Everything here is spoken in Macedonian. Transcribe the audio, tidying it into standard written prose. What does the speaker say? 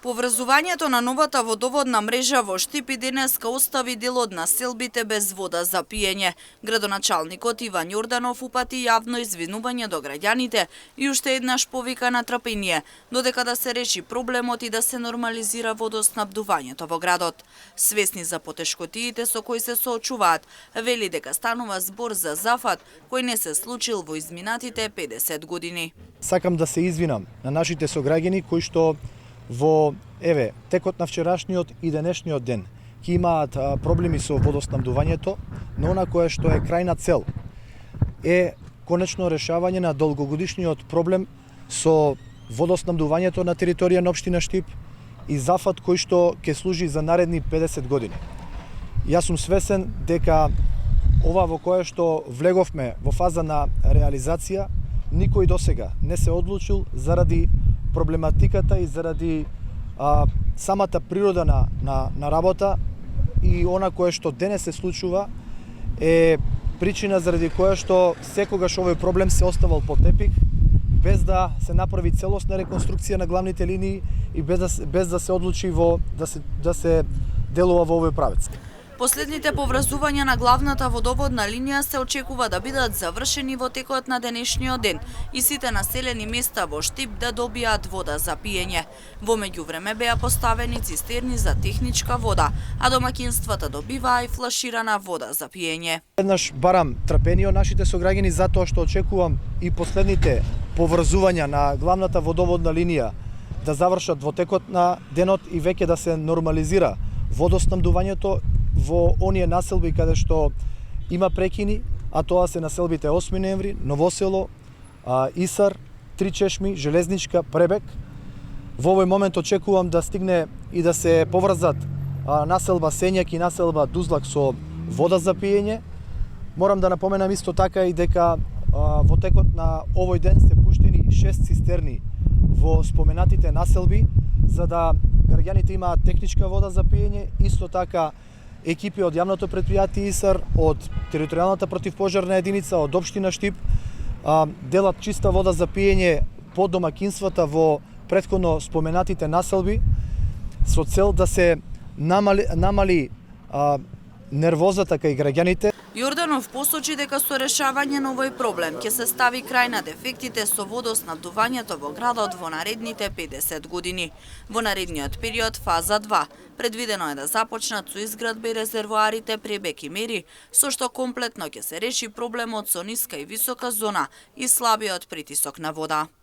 Поврзувањето на новата водоводна мрежа во Штип и денеска остави дел од населбите без вода за пиење. Градоначалникот Иван Јорданов упати јавно извинување до граѓаните и уште еднаш повика на трпение, додека да се реши проблемот и да се нормализира водоснабдувањето во градот. Свесни за потешкотиите со кои се соочуваат, вели дека станува збор за зафат кој не се случил во изминатите 50 години. Сакам да се извинам на нашите сограѓани кои што во текот на вчерашниот и денешниот ден ќе имаат проблеми со водоснабдувањето, но она кое што е крајна цел е конечно решавање на долгогодишниот проблем со водоснабдувањето на територија на општина Штип и зафат кој што ќе служи за наредни 50 години. Јас сум свесен дека ова во кое што влеговме во фаза на реализација, никој досега не се одлучил заради проблематиката и заради самата природа на работа и она кое што денес се случува е причина заради која што секогаш овој проблем се оставал под тепих, без да се направи целосна реконструкција на главните линии и без да се одлучи да се делува во овој правец. Последните поврзувања на главната водоводна линија се очекува да бидат завршени во текот на денешниот ден и сите населени места во Штип да добијат вода за пиење. Во меѓувреме беа поставени цистерни за техничка вода, а домаќинствата добиваа и флаширана вода за пиење. Еднаш барам трпение од нашите сограѓани затоа што очекувам и последните поврзувања на главната водоводна линија да завршат во текот на денот и веќе да се нормализира водоснабдувањето во оние населби каде што има прекини, а тоа се населбите 8 ноември, Новосело, Исар, Три чешми, Железничка, Пребек. Во овој момент очекувам да стигне и да се поврзат населба Сењак и населба Дузлак со вода за пиење. Морам да напоменам исто така и дека во текот на овој ден се пуштени 6 цистерни во споменатите населби за да граѓаните имаат техничка вода за пиење, исто така екипи од јавното претпријатие Исар, од територијалната противпожарна единица, од општина Штип, делат чиста вода за пиење по домаќинствата во претходно споменатите населби со цел да се намали нервозата кај граѓаните. Јорданов посочи дека со решавање на овој проблем ќе се стави крај на дефектите со водоснабдувањето во градот во наредните 50 години. Во наредниот период, фаза 2, предвидено е да започнат со изградба и резервоарите Пребек и Мери, со што комплетно ќе се реши проблемот со ниска и висока зона и слабиот притисок на вода.